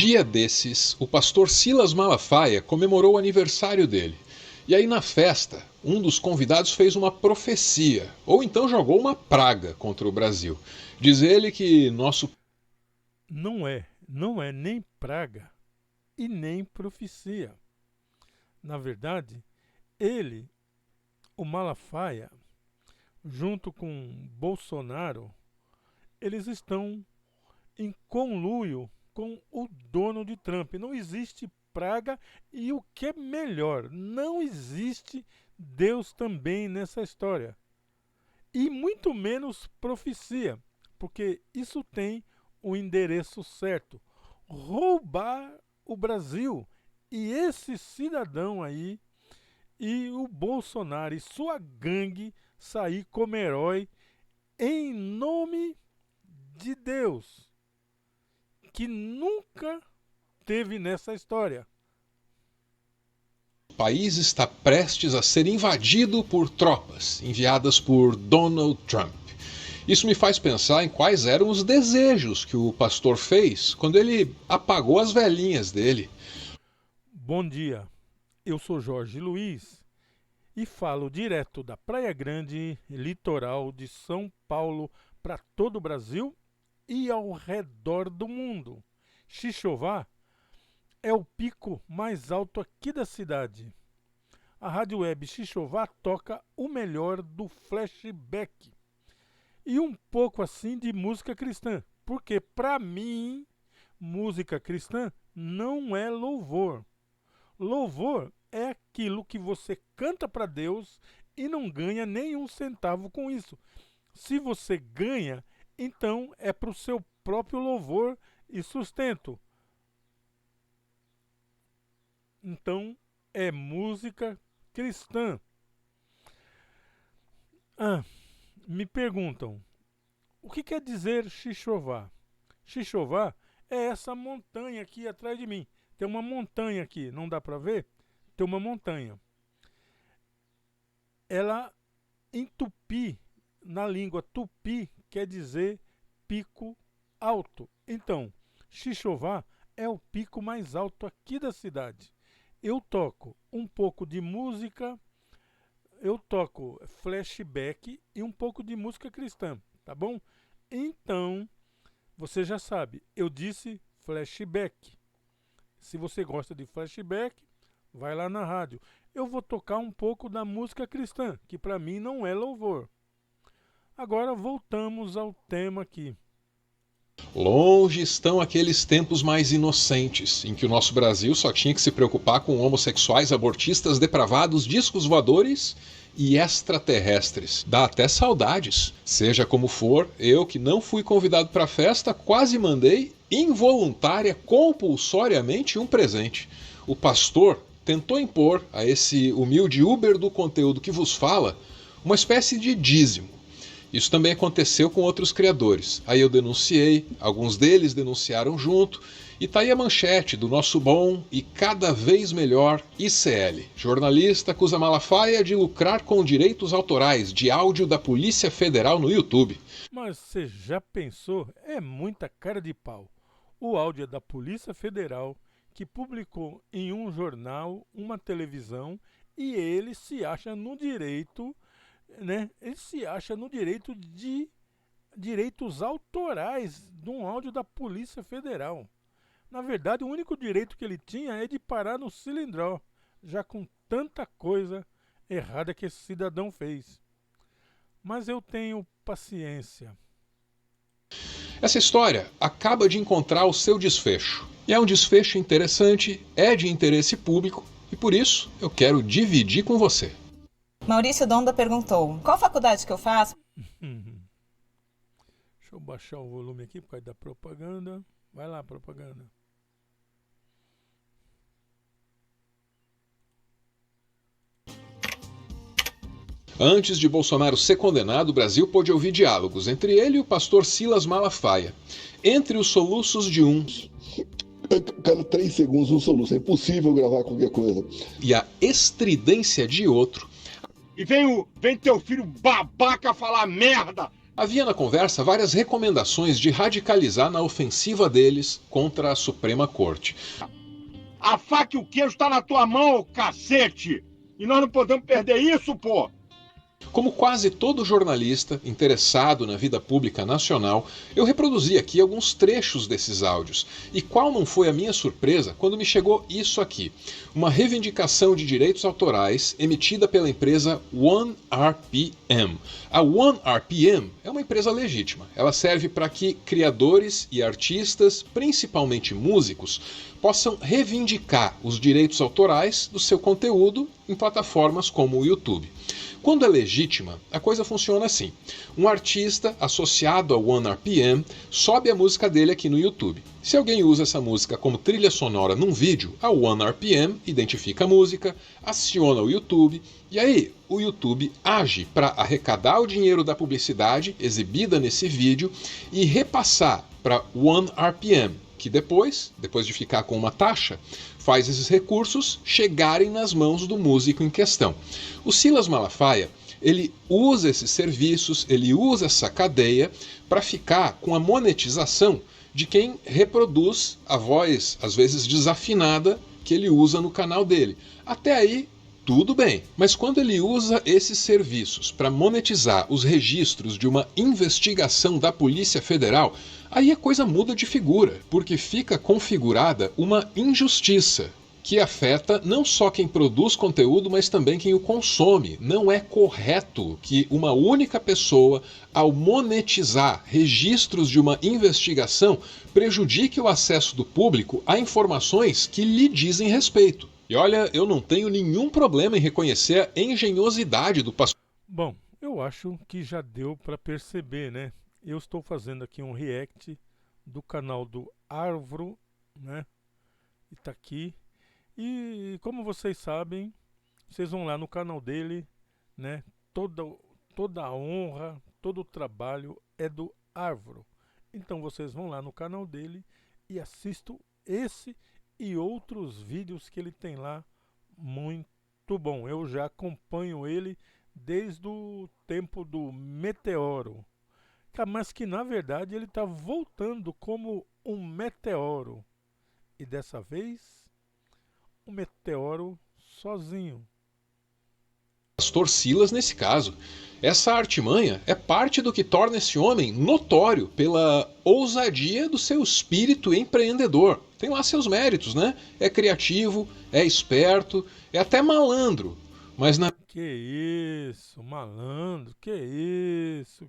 Dia desses, o pastor Silas Malafaia comemorou o aniversário dele. E aí na festa, um dos convidados fez uma profecia, ou então jogou uma praga contra o Brasil. Diz ele que nosso... Não é nem praga e nem profecia. Na verdade, ele, o Malafaia, junto com Bolsonaro, eles estão em conluio com o dono de Trump. Não existe praga e o que é melhor, não existe Deus também nessa história. E muito menos profecia, porque isso tem o endereço certo. Roubar o Brasil. E esse cidadão aí e o Bolsonaro e sua gangue sair como herói em nome de Deus, que nunca teve nessa história. O país está prestes a ser invadido por tropas enviadas por Donald Trump. Isso me faz pensar em quais eram os desejos que o pastor fez quando ele apagou as velhinhas dele. Bom dia, eu sou Jorge Luiz e falo direto da Praia Grande, litoral de São Paulo, para todo o Brasil e ao redor do mundo. Xixová é o pico mais alto aqui da cidade. A rádio web Xixová toca o melhor do flashback e um pouco assim de música cristã, porque para mim música cristã não é louvor. Louvor é aquilo que você canta para Deus e não ganha nenhum centavo com isso. Se você ganha, então é para o seu próprio louvor e sustento. Então é música cristã. Me perguntam, o que quer dizer Xixová? Xixová é essa montanha aqui atrás de mim. Tem uma montanha aqui, não dá para ver? Tem uma montanha. Ela, em tupi, na língua tupi, quer dizer pico alto. Então, Xixová é o pico mais alto aqui da cidade. Eu toco um pouco de música, eu toco flashback e um pouco de música cristã, tá bom? Então, você já sabe, eu disse flashback. Se você gosta de flashback, vai lá na rádio. Eu vou tocar um pouco da música cristã, que para mim não é louvor. Agora voltamos ao tema aqui. Longe estão aqueles tempos mais inocentes, em que o nosso Brasil só tinha que se preocupar com homossexuais, abortistas, depravados, discos voadores e extraterrestres. Dá até saudades. Seja como for, eu que não fui convidado para a festa, quase mandei, involuntária, compulsoriamente, um presente. O pastor tentou impor a esse humilde Uber do conteúdo que vos fala uma espécie de dízimo. Isso também aconteceu com outros criadores. Aí eu denunciei, alguns deles denunciaram junto, e tá aí a manchete do nosso bom e cada vez melhor ICL. Jornalista acusa Malafaia de lucrar com direitos autorais de áudio da Polícia Federal no YouTube. Mas você já pensou? É muita cara de pau. O áudio é da Polícia Federal, que publicou em um jornal, uma televisão, e ele se acha no direito, né? Ele se acha no direito de direitos autorais de um áudio da Polícia Federal. Na verdade, o único direito que ele tinha é de parar no cilindró, já com tanta coisa errada que esse cidadão fez. Mas eu tenho paciência. Essa história acaba de encontrar o seu desfecho. E é um desfecho interessante, é de interesse público, e por isso eu quero dividir com você. Maurício Donda perguntou, qual faculdade que eu faço? Deixa eu baixar o volume aqui por causa da propaganda. Vai lá, propaganda. Antes de Bolsonaro ser condenado, o Brasil pôde ouvir diálogos entre ele e o pastor Silas Malafaia. Entre os soluços de uns... Cada 3 segundos um soluço, é impossível gravar qualquer coisa. E a estridência de outro. E vem teu filho babaca falar merda Havia na conversa várias recomendações de radicalizar na ofensiva deles contra a Suprema Corte. A faca e o queijo tá na tua mão, cacete! E nós não podemos perder isso, pô! Como quase todo jornalista interessado na vida pública nacional, eu reproduzi aqui alguns trechos desses áudios. E qual não foi a minha surpresa quando me chegou isso aqui? Uma reivindicação de direitos autorais emitida pela empresa OneRPM. A OneRPM é uma empresa legítima. Ela serve para que criadores e artistas, principalmente músicos, possam reivindicar os direitos autorais do seu conteúdo em plataformas como o YouTube. Quando é legítima, a coisa funciona assim. Um artista associado ao OneRPM sobe a música dele aqui no YouTube. Se alguém usa essa música como trilha sonora num vídeo, a OneRPM identifica a música, aciona o YouTube e aí o YouTube age para arrecadar o dinheiro da publicidade exibida nesse vídeo e repassar para OneRPM, que depois de ficar com uma taxa, faz esses recursos chegarem nas mãos do músico em questão. O Silas Malafaia, ele usa esses serviços, ele usa essa cadeia para ficar com a monetização de quem reproduz a voz, às vezes desafinada, que ele usa no canal dele. Até aí, tudo bem. Mas quando ele usa esses serviços para monetizar os registros de uma investigação da Polícia Federal, aí a coisa muda de figura, porque fica configurada uma injustiça que afeta não só quem produz conteúdo, mas também quem o consome. Não é correto que uma única pessoa, ao monetizar registros de uma investigação, prejudique o acesso do público a informações que lhe dizem respeito. E olha, eu não tenho nenhum problema em reconhecer a engenhosidade do pastor. Bom, eu acho que já deu para perceber, né? Eu estou fazendo aqui um react do canal do Arvro, né? E tá aqui. E como vocês sabem, vocês vão lá no canal dele, né? Toda a honra, todo o trabalho é do Arvro. Então vocês vão lá no canal dele e assistam esse e outros vídeos que ele tem lá, muito bom. Eu já acompanho ele desde o tempo do Meteoro, mas que na verdade ele está voltando como um meteoro, e dessa vez um meteoro sozinho. Pastor Silas nesse caso. Essa artimanha é parte do que torna esse homem notório pela ousadia do seu espírito empreendedor. Tem lá seus méritos, né? É criativo, é esperto, é até malandro. Mas na... Que isso, malandro, que isso.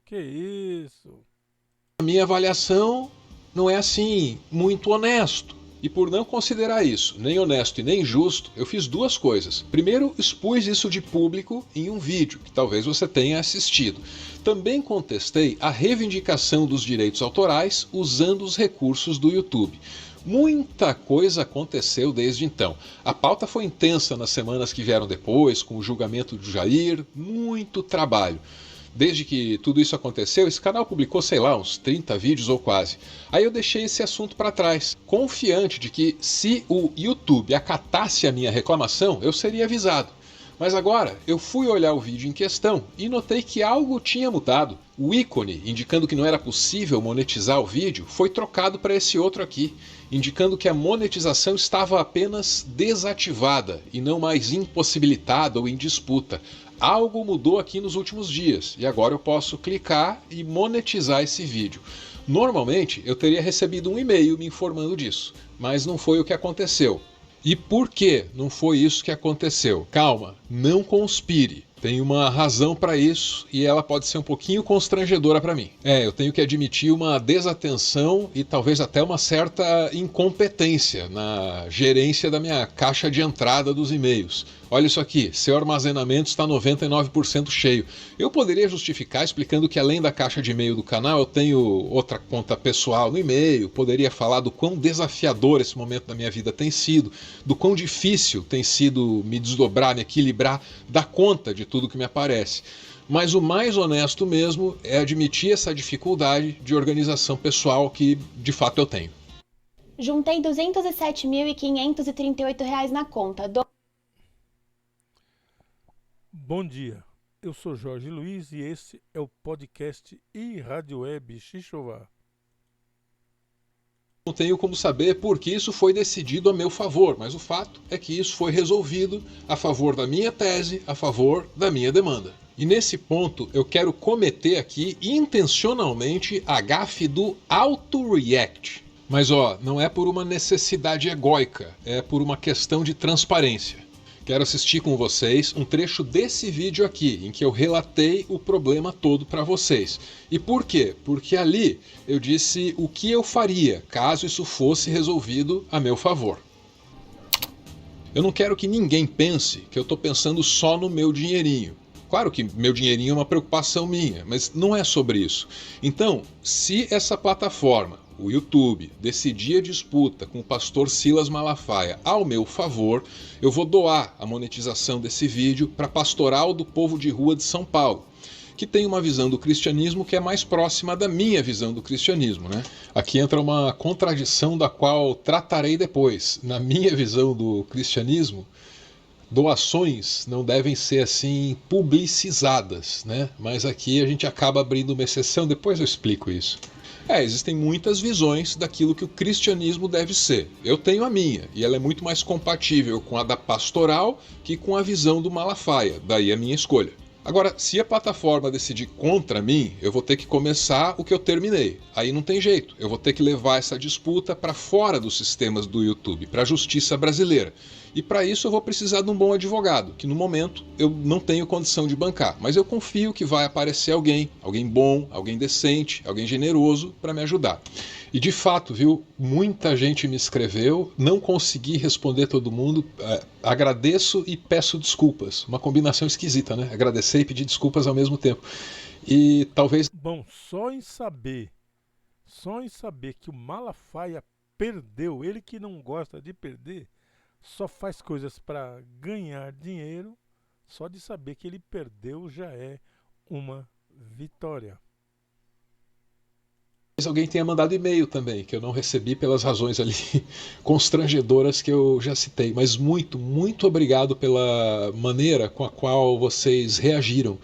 A minha avaliação não é assim muito honesto. E por não considerar isso nem honesto e nem justo, eu fiz duas coisas. Primeiro, expus isso de público em um vídeo, que talvez você tenha assistido. Também contestei a reivindicação dos direitos autorais usando os recursos do YouTube. Muita coisa aconteceu desde então. A pauta foi intensa nas semanas que vieram depois, com o julgamento do Jair, muito trabalho. Desde que tudo isso aconteceu, esse canal publicou, sei lá, uns 30 vídeos ou quase. Aí eu deixei esse assunto para trás, confiante de que se o YouTube acatasse a minha reclamação, eu seria avisado. Mas agora eu fui olhar o vídeo em questão e notei que algo tinha mudado. O ícone indicando que não era possível monetizar o vídeo foi trocado para esse outro aqui, indicando que a monetização estava apenas desativada e não mais impossibilitada ou em disputa. Algo mudou aqui nos últimos dias e agora eu posso clicar e monetizar esse vídeo. Normalmente eu teria recebido um e-mail me informando disso, mas não foi o que aconteceu. E por que não foi isso que aconteceu? Calma, não conspire. Tem uma razão para isso e ela pode ser um pouquinho constrangedora para mim. Eu tenho que admitir uma desatenção e talvez até uma certa incompetência na gerência da minha caixa de entrada dos e-mails. Olha isso aqui, seu armazenamento está 99% cheio. Eu poderia justificar explicando que além da caixa de e-mail do canal eu tenho outra conta pessoal no e-mail, poderia falar do quão desafiador esse momento da minha vida tem sido, do quão difícil tem sido me desdobrar, me equilibrar, dar conta de tudo que me aparece. Mas o mais honesto mesmo é admitir essa dificuldade de organização pessoal que de fato eu tenho. Juntei R$ 207.538 na conta. Bom dia. eu sou Jorge Luiz e esse é o podcast e Rádio Web Xixová. Não tenho como saber porque isso foi decidido a meu favor, mas o fato é que isso foi resolvido a favor da minha tese, a favor da minha demanda. E nesse ponto eu quero cometer aqui intencionalmente a gafe do auto-react. Mas não é por uma necessidade egóica, é por uma questão de transparência. Quero assistir com vocês um trecho desse vídeo aqui, em que eu relatei o problema todo para vocês. E por quê? Porque ali eu disse o que eu faria caso isso fosse resolvido a meu favor. Eu não quero que ninguém pense que eu estou pensando só no meu dinheirinho. Claro que meu dinheirinho é uma preocupação minha, mas não é sobre isso. Então, se essa plataforma, o YouTube, decidir a disputa com o pastor Silas Malafaia ao meu favor, eu vou doar a monetização desse vídeo para a Pastoral do Povo de Rua de São Paulo, que tem uma visão do cristianismo que é mais próxima da minha visão do cristianismo, né? Aqui entra uma contradição da qual tratarei depois. Na minha visão do cristianismo, doações não devem ser assim publicizadas, né? Mas aqui a gente acaba abrindo uma exceção, depois eu explico isso. Existem muitas visões daquilo que o cristianismo deve ser. Eu tenho a minha, e ela é muito mais compatível com a da pastoral que com a visão do Malafaia, daí a minha escolha. Agora, se a plataforma decidir contra mim, eu vou ter que começar o que eu terminei. Aí não tem jeito, eu vou ter que levar essa disputa para fora dos sistemas do YouTube, para a justiça brasileira. E para isso eu vou precisar de um bom advogado, que no momento eu não tenho condição de bancar. Mas eu confio que vai aparecer alguém bom, alguém decente, alguém generoso para me ajudar. E de fato, viu, muita gente me escreveu, não consegui responder todo mundo, agradeço e peço desculpas. Uma combinação esquisita, né? Agradecer e pedir desculpas ao mesmo tempo. E talvez... Bom, só em saber que o Malafaia perdeu, ele que não gosta de perder, só faz coisas para ganhar dinheiro, só de saber que ele perdeu já é uma vitória. Talvez alguém tenha mandado e-mail também, que eu não recebi pelas razões ali constrangedoras que eu já citei. Mas muito, muito obrigado pela maneira com a qual vocês reagiram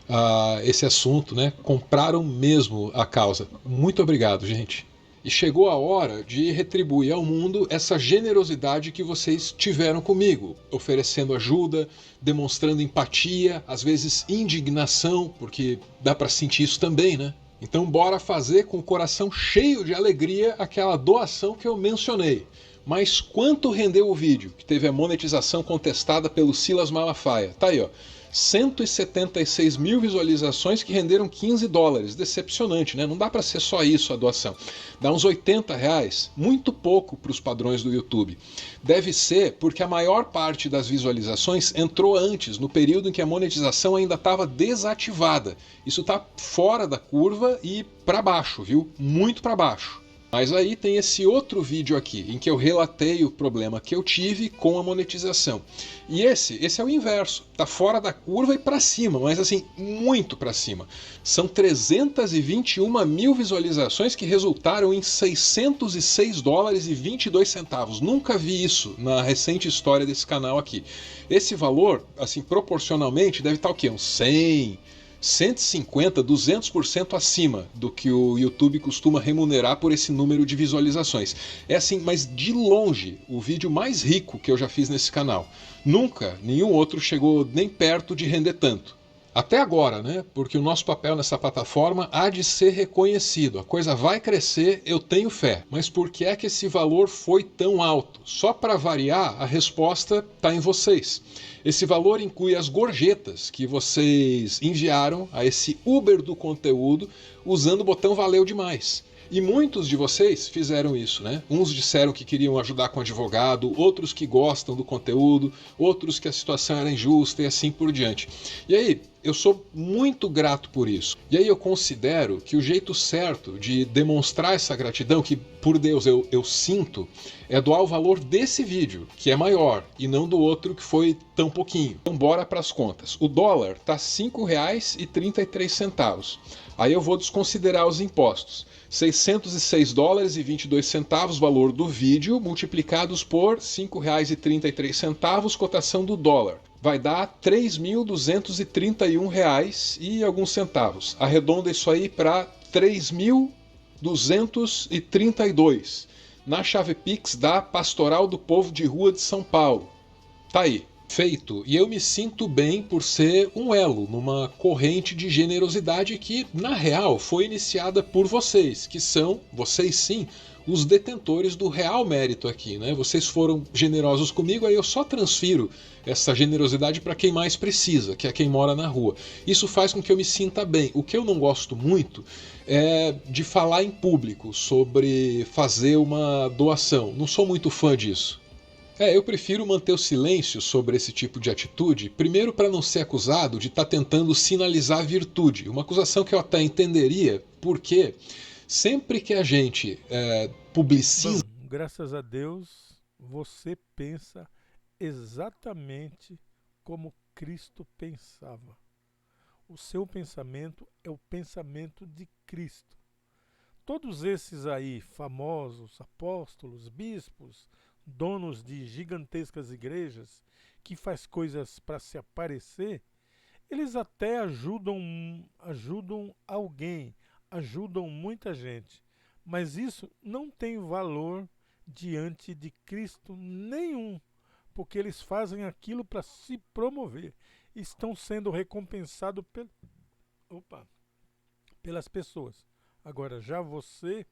a esse assunto, né? Compraram mesmo a causa. Muito obrigado, gente. E chegou a hora de retribuir ao mundo essa generosidade que vocês tiveram comigo, oferecendo ajuda, demonstrando empatia, às vezes indignação, porque dá para sentir isso também, né? Então bora fazer com o coração cheio de alegria aquela doação que eu mencionei. Mas quanto rendeu o vídeo, que teve a monetização contestada pelo Silas Malafaia? Tá aí, 176 mil visualizações que renderam $15. Decepcionante, né? Não dá para ser só isso a doação. Dá uns R$80, muito pouco para os padrões do YouTube. Deve ser porque a maior parte das visualizações entrou antes, no período em que a monetização ainda estava desativada. Isso está fora da curva e para baixo, viu? Muito para baixo. Mas aí tem esse outro vídeo aqui, em que eu relatei o problema que eu tive com a monetização. E esse é o inverso, tá fora da curva e para cima, mas assim, muito para cima. São 321 mil visualizações que resultaram em $606,22. Nunca vi isso na recente história desse canal aqui. Esse valor, assim, proporcionalmente, deve estar o quê? Uns 100... 150%, 200% acima do que o YouTube costuma remunerar por esse número de visualizações. É assim, mas de longe, o vídeo mais rico que eu já fiz nesse canal. Nunca, nenhum outro chegou nem perto de render tanto. Até agora, né? Porque o nosso papel nessa plataforma há de ser reconhecido. A coisa vai crescer, eu tenho fé. Mas por que é que esse valor foi tão alto? Só para variar, a resposta está em vocês. Esse valor inclui as gorjetas que vocês enviaram a esse Uber do conteúdo usando o botão Valeu Demais. E muitos de vocês fizeram isso, né? Uns disseram que queriam ajudar com advogado, outros que gostam do conteúdo, outros que a situação era injusta e assim por diante. E aí, eu sou muito grato por isso. E aí eu considero que o jeito certo de demonstrar essa gratidão, que por Deus eu sinto, é doar o valor desse vídeo, que é maior, e não do outro que foi tão pouquinho. Então bora para as contas. O dólar está R$ 5,33. Aí eu vou desconsiderar os impostos. 606 dólares e 22 centavos, valor do vídeo, multiplicados por R$ 5,33, cotação do dólar. Vai dar R$ 3.231 e alguns centavos. Arredonda isso aí para 3.232. Na chave Pix da Pastoral do Povo de Rua de São Paulo. Tá aí. Feito, e eu me sinto bem por ser um elo numa corrente de generosidade que, na real, foi iniciada por vocês, que são, vocês sim, os detentores do real mérito aqui, né? Vocês foram generosos comigo, aí eu só transfiro essa generosidade para quem mais precisa, que é quem mora na rua. Isso faz com que eu me sinta bem. O que eu não gosto muito é de falar em público sobre fazer uma doação. Não sou muito fã disso. Eu prefiro manter o silêncio sobre esse tipo de atitude, primeiro para não ser acusado de estar tentando sinalizar virtude, uma acusação que eu até entenderia, porque sempre que a gente publiciza... Bom, graças a Deus, você pensa exatamente como Cristo pensava. O seu pensamento é o pensamento de Cristo. Todos esses aí, famosos, apóstolos, bispos, donos de gigantescas igrejas, que faz coisas para se aparecer, eles até ajudam alguém, ajudam muita gente. Mas isso não tem valor diante de Cristo nenhum, porque eles fazem aquilo para se promover. Estão sendo recompensados pelas pessoas. Agora, já você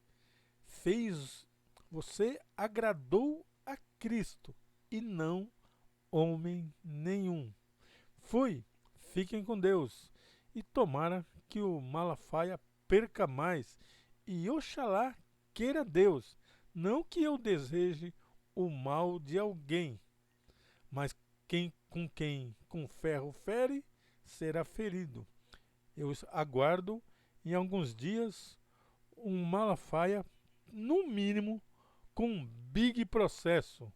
agradou a Cristo e não homem nenhum. Fiquem com Deus e tomara que o Malafaia perca mais e oxalá queira Deus, não que eu deseje o mal de alguém, mas com quem com ferro fere será ferido. Eu aguardo em alguns dias um Malafaia, no mínimo, com um big processo.